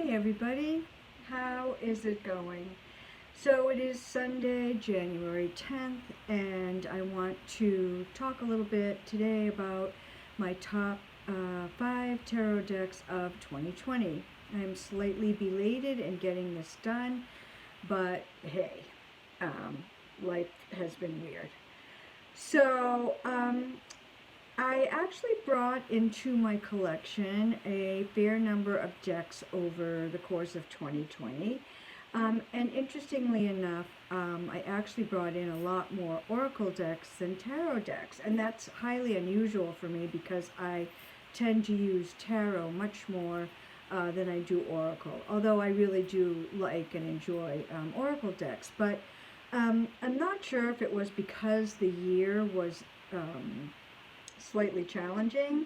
everybody, how is it going? So it is Sunday, January 10th, and I want to talk a little bit today about my top 5 tarot decks of 2020. I'm slightly belated in getting this done, but hey, life has been weird. So I actually brought into my collection a fair number of decks over the course of 2020. And interestingly enough, I actually brought in a lot more oracle decks than tarot decks. And that's highly unusual for me because I tend to use tarot much more than I do oracle. Although I really do like and enjoy oracle decks. But I'm not sure if it was because the year was slightly challenging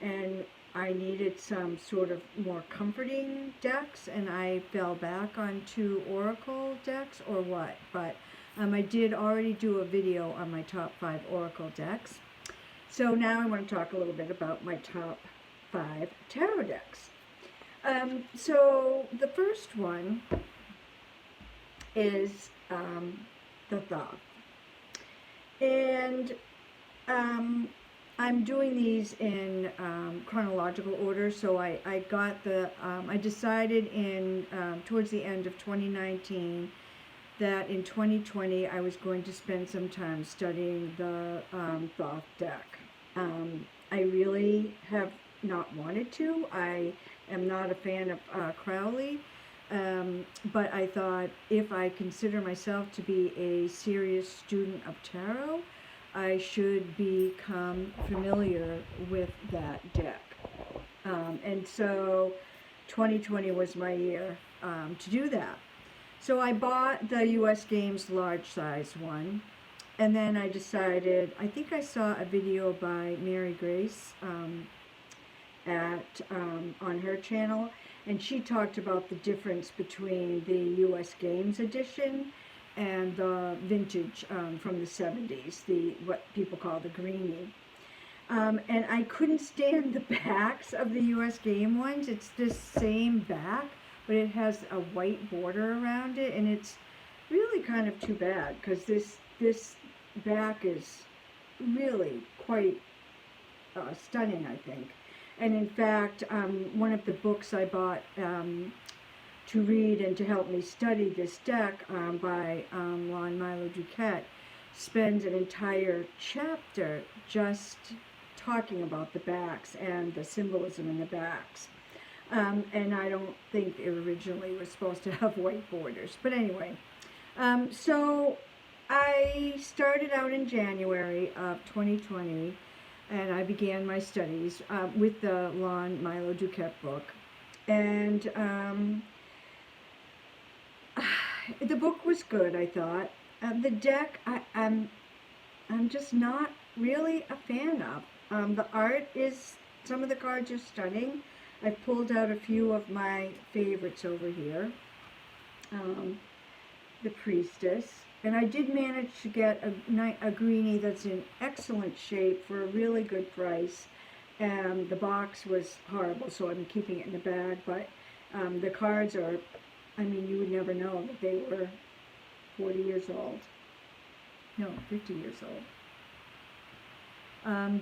and I needed some sort of more comforting decks and I fell back onto oracle decks or what, but I did already do a video on my top 5 oracle decks. So now I want to talk a little bit about my top 5 tarot decks. So the first one is the Thoth, and I'm doing these in chronological order, so I got the, I decided in, towards the end of 2019 that in 2020 I was going to spend some time studying the Thoth deck. I really have not wanted to. I am not a fan of Crowley, but I thought if I consider myself to be a serious student of tarot, I should become familiar with that deck. And so 2020 was my year to do that. So I bought the US Games large size one, and then I decided, I think I saw a video by Mary Grace on her channel, and she talked about the difference between the US Games edition and the vintage from the 70s, what people call the greenie. And I couldn't stand the backs of the US Game ones. It's this same back, but it has a white border around it, and it's really kind of too bad because this back is really quite stunning, I think. And in fact, one of the books I bought to read and to help me study this deck by Lon Milo Duquette spends an entire chapter just talking about the backs and the symbolism in the backs. And I don't think it originally was supposed to have white borders. But anyway, so I started out in January of 2020 and I began my studies with the Lon Milo Duquette book. And the book was good, I thought. The deck, I'm just not really a fan of. The art is, some of the cards are stunning. I pulled out a few of my favorites over here. The Priestess. And I did manage to get a greenie that's in excellent shape for a really good price. And the box was horrible, so I'm keeping it in the bag. But the cards are, I mean, you would never know that they were 40 years old. No, 50 years old.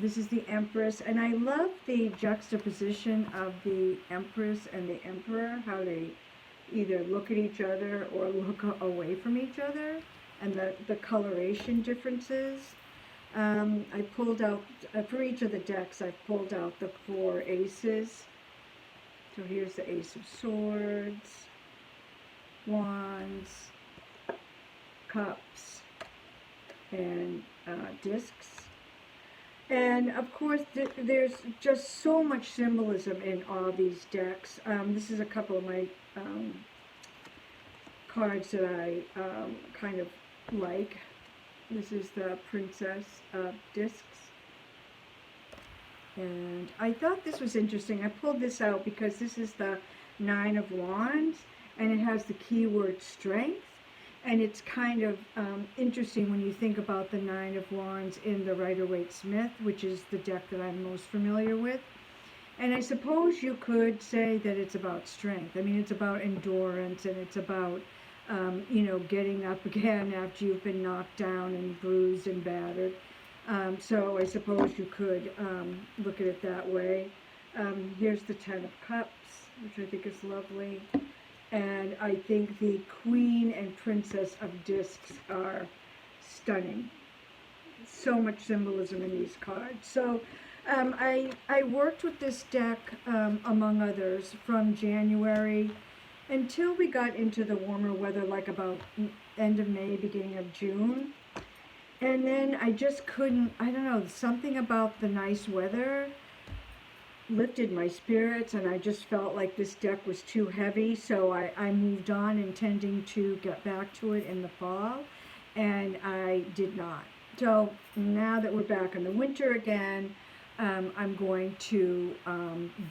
This is the Empress, and I love the juxtaposition of the Empress and the Emperor, how they either look at each other or look away from each other, and the coloration differences. I pulled out, for each of the decks, I pulled out the 4 aces. So here's the Ace of Swords, Wands, Cups, and discs. And of course, there's just so much symbolism in all these decks. This is a couple of my cards that I kind of like. This is the Princess of Discs. And I thought this was interesting. I pulled this out because this is the 9 of Wands, and it has the keyword strength. And it's kind of interesting when you think about the 9 of Wands in the Rider-Waite-Smith, which is the deck that I'm most familiar with. And I suppose you could say that it's about strength. I mean, it's about endurance, and it's about, getting up again after you've been knocked down and bruised and battered. So I suppose you could look at it that way. Here's the Ten of Cups, which I think is lovely. And I think the Queen and Princess of Discs are stunning. So much symbolism in these cards. So I worked with this deck, among others, from January until we got into the warmer weather, like about end of May, beginning of June. And then I just couldn't, I don't know, something about the nice weather lifted my spirits, and I just felt like this deck was too heavy, so I moved on, intending to get back to it in the fall, and I did not. So now that we're back in the winter again, I'm going to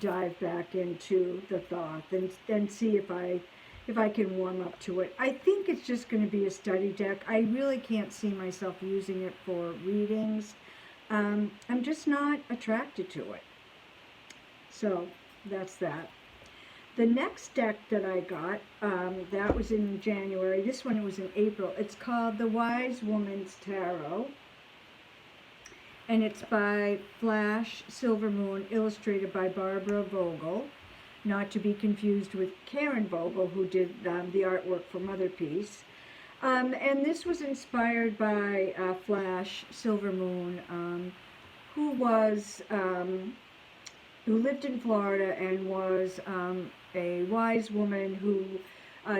dive back into the Thoth and see if I can warm up to it. I think it's just going to be a study deck. I really can't see myself using it for readings. I'm just not attracted to it. So that's that. The next deck that I got, that was in January. This one was in April. It's called The Wise Woman's Tarot. And it's by Flash Silver Moon, illustrated by Barbara Vogel. Not to be confused with Karen Vogel, who did the artwork for Mother Peace. And this was inspired by Flash Silver Moon, who lived in Florida and was a wise woman who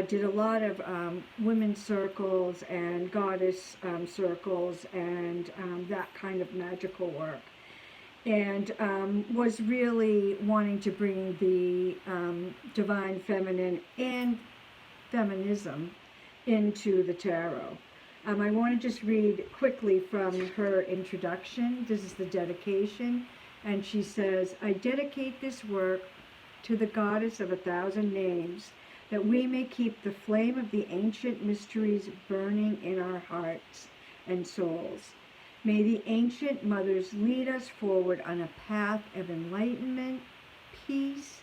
did a lot of women's circles and goddess circles and that kind of magical work. And was really wanting to bring the divine feminine and feminism into the tarot. I want to just read quickly from her introduction. This is the dedication. And she says, I dedicate this work to the goddess of 1,000 names, that we may keep the flame of the ancient mysteries burning in our hearts and souls. May the ancient mothers lead us forward on a path of enlightenment, peace,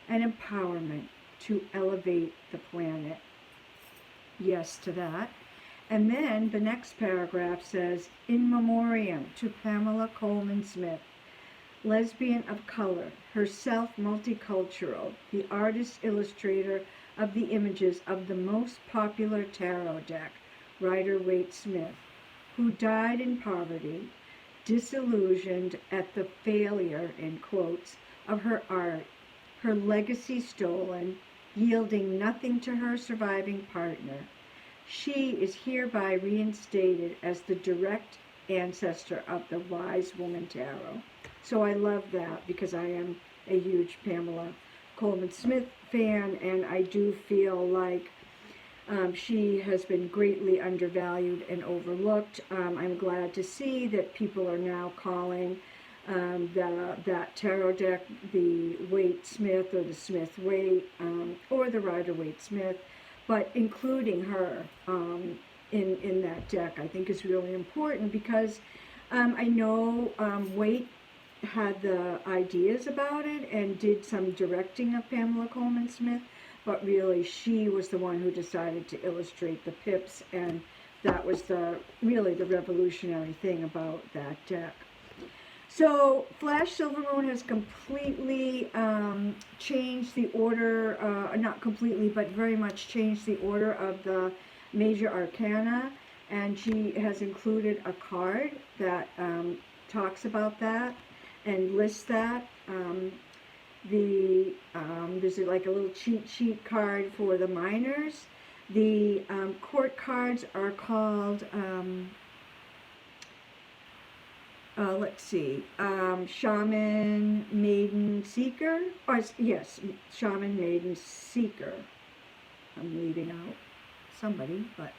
and empowerment to elevate the planet. Yes to that. And then the next paragraph says, in memoriam to Pamela Coleman Smith, lesbian of color, herself multicultural, the artist illustrator of the images of the most popular tarot deck, Rider-Waite-Smith, who died in poverty, disillusioned at the failure, in quotes, of her art, her legacy stolen, yielding nothing to her surviving partner. She is hereby reinstated as the direct ancestor of the Wise Woman Tarot. So I love that, because I am a huge Pamela Coleman Smith fan, and I do feel like she has been greatly undervalued and overlooked. I'm glad to see that people are now calling that tarot deck the Waite-Smith or the Smith-Waite or the Rider-Waite-Smith, but including her in that deck I think is really important, because I know Waite had the ideas about it and did some directing of Pamela Coleman Smith, but really she was the one who decided to illustrate the pips, and that was really the revolutionary thing about that deck. So Flash Silver Moon has completely changed the order, not completely, but very much changed the order of the major arcana, and she has included a card that talks about that and lists that. There's like a little cheat sheet card for the minors. The court cards are called, let's see, Shaman, Maiden, Seeker. Or, yes, Shaman, Maiden, Seeker. I'm leaving out somebody, but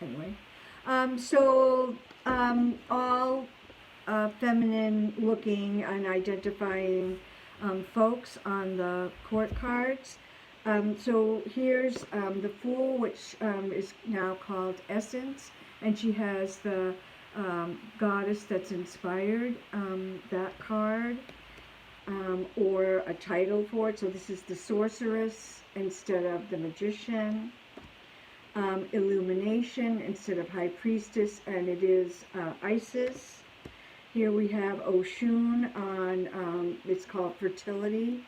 anyway. All feminine looking and identifying folks on the court cards. So here's the Fool, which is now called Essence, and she has the goddess that's inspired that card. or a title for it. So this is the sorceress instead of the magician. Illumination instead of high priestess, and it is Isis. Here we have Oshun on, it's called fertility,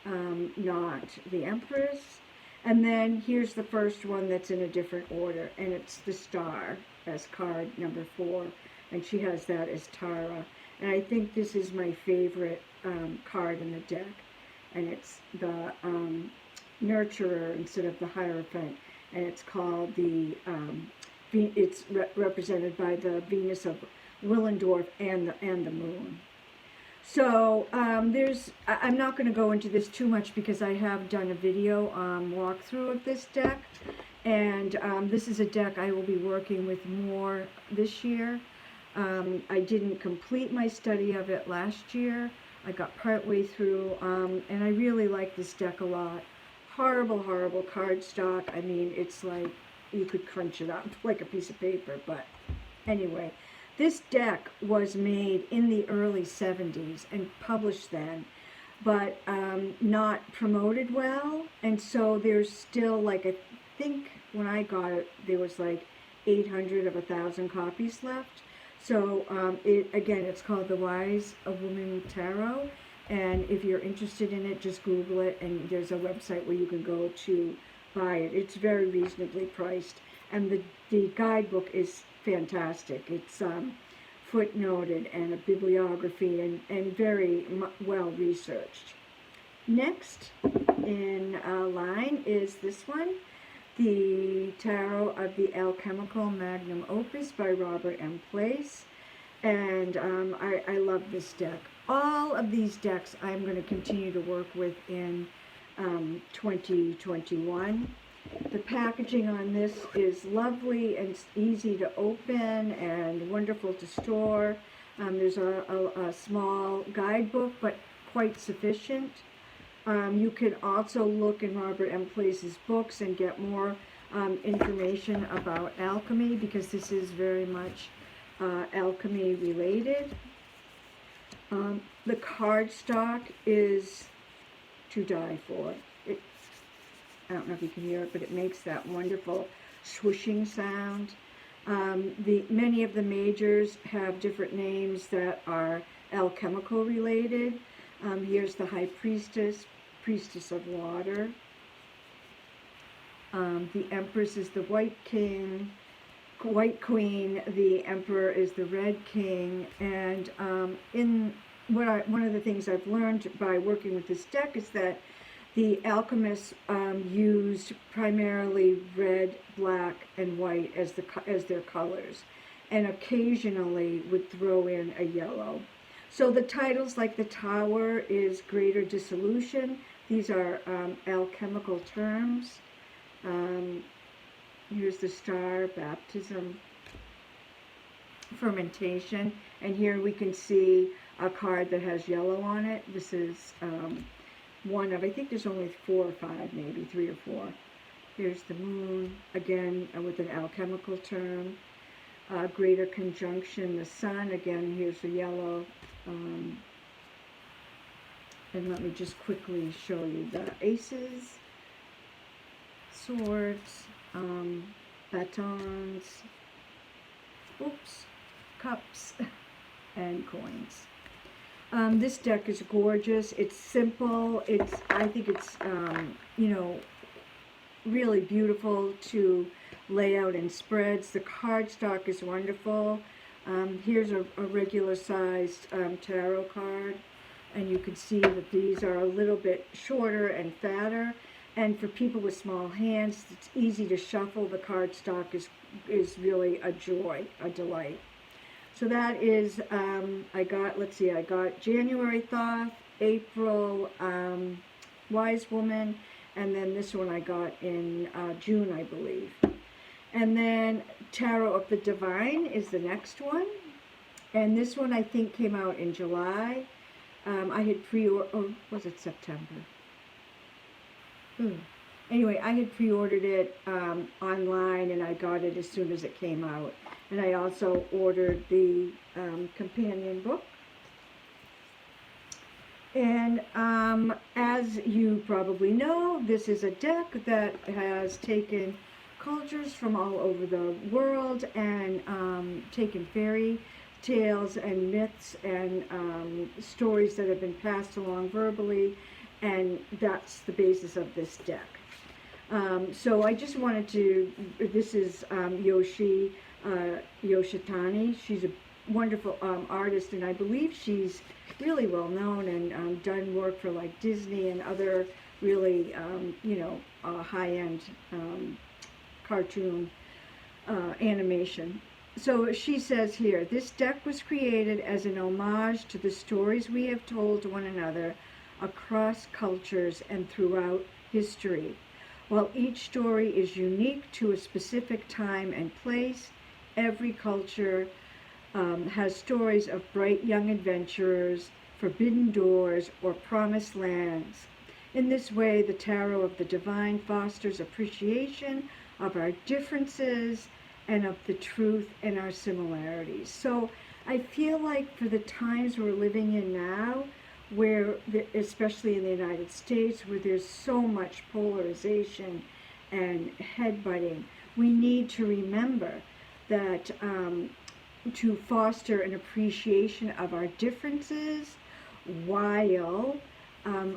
not the empress. And then here's the first one that's in a different order, and it's the star as card number 4, and she has that as Tara. And I think this is my favorite card in the deck, and it's the nurturer instead of the hierophant, and it's called the, it's represented by the Venus of Willendorf and the moon. So I'm not going to go into this too much because I have done a video walkthrough of this deck, and this is a deck I will be working with more this year. I didn't complete my study of it last year. I got partway through, and I really like this deck a lot. Horrible, horrible cardstock. I mean, it's like you could crunch it up like a piece of paper, but anyway. This deck was made in the early 70s and published then, but not promoted well, and so there's still, like, I think when I got it, there was like 800 of 1,000 copies left. So it's called The Wise of Woman Tarot, and if you're interested in it, just Google it, and there's a website where you can go to buy it. It's very reasonably priced, and the guidebook is fantastic. It's footnoted and a bibliography and very well researched. Next in line is this one, the Tarot of the Alchemical Magnum Opus by Robert M. Place. And I love this deck. All of these decks I'm going to continue to work with in 2021. The packaging on this is lovely and easy to open and wonderful to store. There's a small guidebook, but quite sufficient. You can also look in Robert M. Place's books and get more information about alchemy, because this is very much alchemy related. The cardstock is to die for. I don't know if you can hear it, but it makes that wonderful swooshing sound. Many of the majors have different names that are alchemical related. Here's the High Priestess, Priestess of Water. The Empress is the White Queen. The Emperor is the Red King. And one of the things I've learned by working with this deck is that the alchemists used primarily red, black, and white as their colors, and occasionally would throw in a yellow. So the titles, like the Tower is Greater Dissolution. These are alchemical terms. Here's the Star, Baptism, Fermentation, and here we can see a card that has yellow on it. This is one of, I think there's only 4 or 5, maybe 3 or 4. Here's the Moon, again with an alchemical term. Greater Conjunction, the Sun, again here's the yellow. And let me just quickly show you the Aces, Swords, Batons, Cups, and Coins. This deck is gorgeous. It's simple. I think it's really beautiful to lay out in spreads. The cardstock is wonderful. Here's a regular sized tarot card, and you can see that these are a little bit shorter and fatter. And for people with small hands, it's easy to shuffle. The cardstock is really a joy, a delight. So that is, I got January Thoth, April Wise Woman, and then this one I got in June, I believe. And then Tarot of the Divine is the next one. And this one I think came out in July. I had or was it September? Anyway, I had pre-ordered it online, and I got it as soon as it came out. And I also ordered the companion book. And as you probably know, this is a deck that has taken cultures from all over the world and taken fairy tales and myths and stories that have been passed along verbally, and that's the basis of this deck. So I just wanted to, this is Yoshitani. She's a wonderful artist, and I believe she's really well known and done work for like Disney and other really, high-end cartoon animation. So she says here, this deck was created as an homage to the stories we have told one another across cultures and throughout history. While each story is unique to a specific time and place, every culture has stories of bright young adventurers, forbidden doors, or promised lands. In this way, the Tarot of the Divine fosters appreciation of our differences and of the truth in our similarities. So I feel like for the times we're living in now, where, especially in the United States, where there's so much polarization and headbutting, we need to remember that to foster an appreciation of our differences while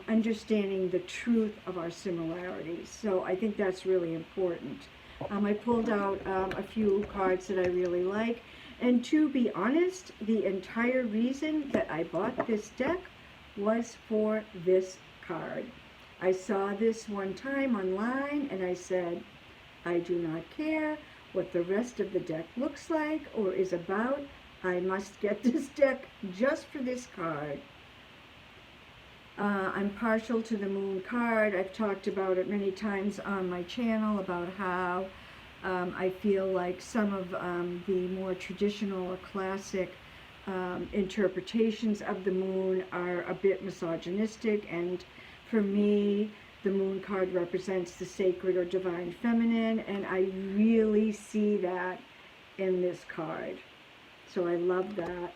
understanding the truth of our similarities. So I think that's really important. I pulled out a few cards that I really like. And to be honest, the entire reason that I bought this deck was for this card. I saw this one time online and I said, I do not care what the rest of the deck looks like or is about. I must get this deck just for this card. I'm partial to the Moon card. I've talked about it many times on my channel about how I feel like some of the more traditional or classic interpretations of the moon are a bit misogynistic, and for me, the Moon card represents the sacred or divine feminine, and I really see that in this card. So I love that.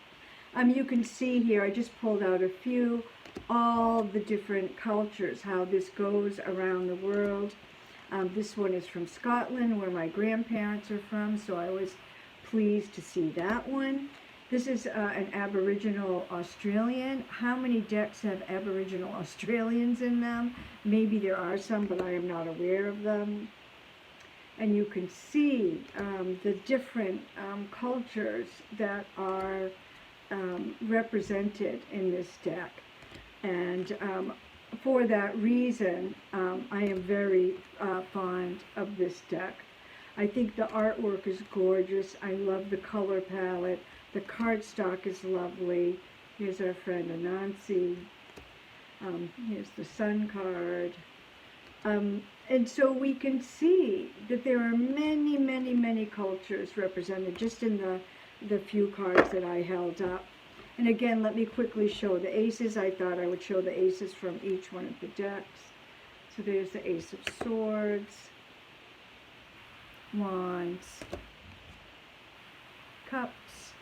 You can see here, I just pulled out a few, all the different cultures, how this goes around the world. This one is from Scotland, where my grandparents are from, so I was pleased to see that one. This is an Aboriginal Australian. How many decks have Aboriginal Australians in them? Maybe there are some, but I am not aware of them. And you can see the different cultures that are represented in this deck. And for that reason, I am very fond of this deck. I think the artwork is gorgeous. I love the color palette. The cardstock is lovely. Here's our friend Anansi. Here's the Sun card. And so we can see that there are many, many, many cultures represented just in the few cards that I held up. And again, let me quickly show the aces. I thought I would show the aces from each one of the decks. So there's the Ace of Swords, Wands, Cups,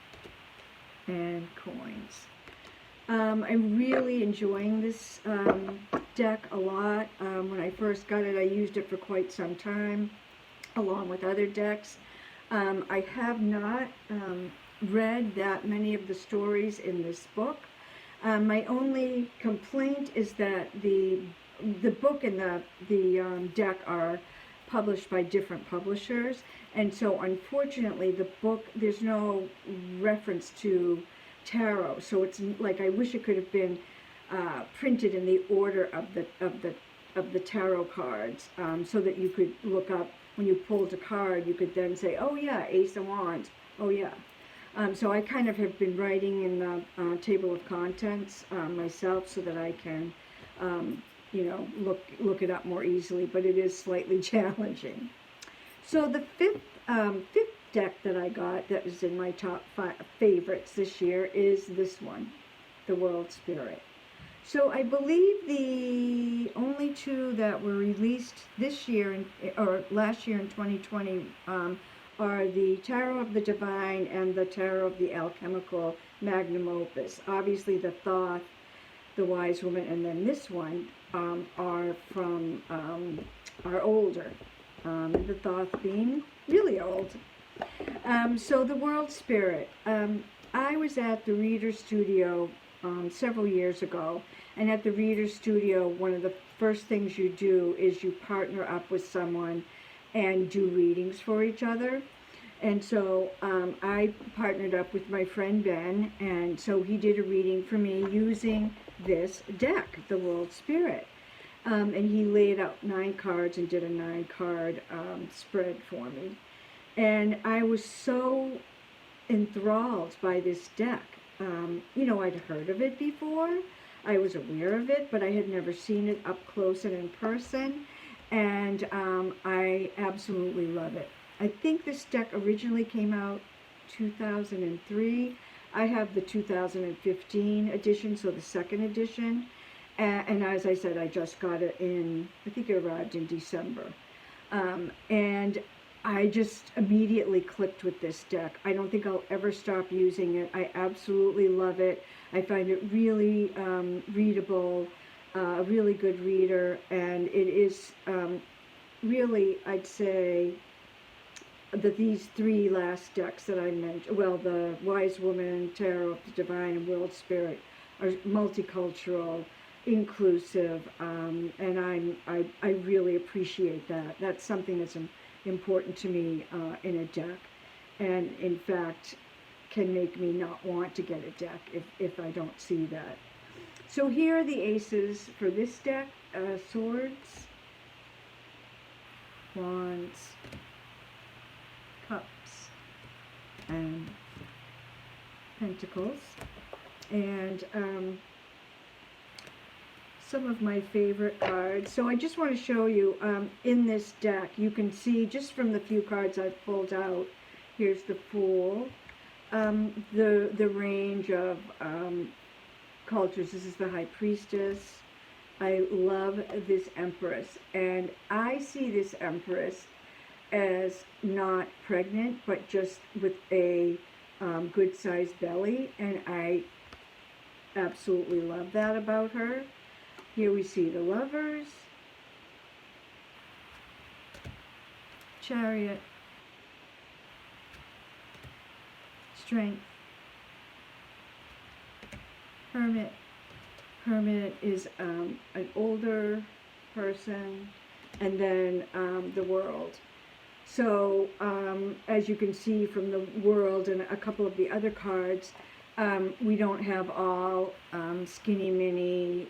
and Coins. I'm really enjoying this deck a lot. When I first got it, I used it for quite some time, along with other decks. I have not read that many of the stories in this book. My only complaint is that the book and the deck are published by different publishers, and so unfortunately the book, there's no reference to tarot, so it's like I wish it could have been printed in the order of the tarot cards, so that you could look up when you pulled a card, you could then say, oh yeah, Ace of Wands, oh yeah. So I kind of have been writing in the table of contents myself so that I can look it up more easily, but it is slightly challenging. So the fifth deck that I got that was in my top 5 favorites this year is this one, the World Spirit. So I believe the only two that were released this year or last year in 2020 are the Tarot of the Divine and the Tarot of the Alchemical Magnum Opus. Obviously the Thoth the Wise Woman, and then this one are from are older. The Thoth being really old. So the World Spirit. I was at the Reader Studio several years ago, and at the Reader Studio, one of the first things you do is you partner up with someone and do readings for each other. And so I partnered up with my friend Ben, and so he did a reading for me using this deck, the World Spirit. And he laid out 9 cards and did a 9-card spread for me. And I was so enthralled by this deck. You know, I'd heard of it before. I was aware of it, but I had never seen it up close and in person. And I absolutely love it. I think this deck originally came out 2003. I have the 2015 edition, so the second edition. And as I said, I just got it in, I think it arrived in December. And I just immediately clicked with this deck. I don't think I'll ever stop using it. I absolutely love it. I find it really readable, a really good reader, and it is really, I'd say, that these 3 last decks that I mentioned, well, the Wise Woman, Tarot of the Divine, and World Spirit, are multicultural, inclusive, and I really appreciate that. That's something that's important to me in a deck, and in fact can make me not want to get a deck if I don't see that. So here are the aces for this deck: Swords, Wands, Cups, and Pentacles. And some of my favorite cards. So I just want to show you in this deck, you can see just from the few cards I've pulled out, here's the Fool, the range of cultures. This is the High Priestess. I love this Empress, and I see this Empress as not pregnant, but just with a good-sized belly, and I absolutely love that about her. Here we see the Lovers, Chariot, Strength, Hermit. Hermit is an older person, and then the World. So as you can see from the World and a couple of the other cards, we don't have all skinny mini,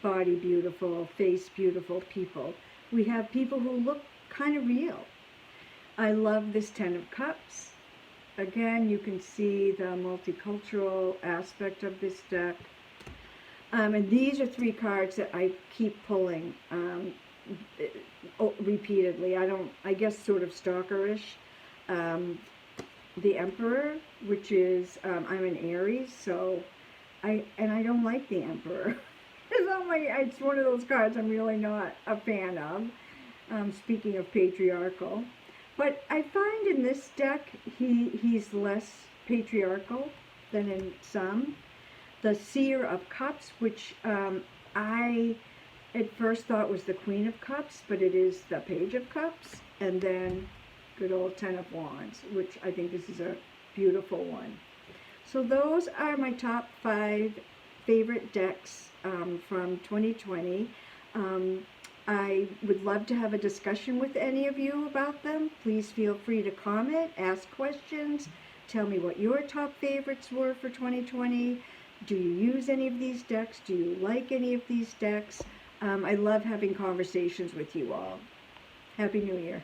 body beautiful, face beautiful people. We have people who look kind of real. I love this 10 of Cups. Again, you can see the multicultural aspect of this deck. And these are 3 cards that I keep pulling repeatedly. I guess sort of stalkerish. The Emperor, which is, I'm an Aries, so I don't like the Emperor. It's one of those cards I'm really not a fan of, speaking of patriarchal. But I find in this deck, he's less patriarchal than in some. The Seer of Cups, which I at first thought was the Queen of Cups, but it is the Page of Cups. And then good old 10 of Wands, which I think this is a beautiful one. So those are my top 5 favorite decks from 2020. I would love to have a discussion with any of you about them. Please feel free to comment, ask questions, tell me what your top favorites were for 2020. Do you use any of these decks? Do you like any of these decks? I love having conversations with you all. Happy New Year.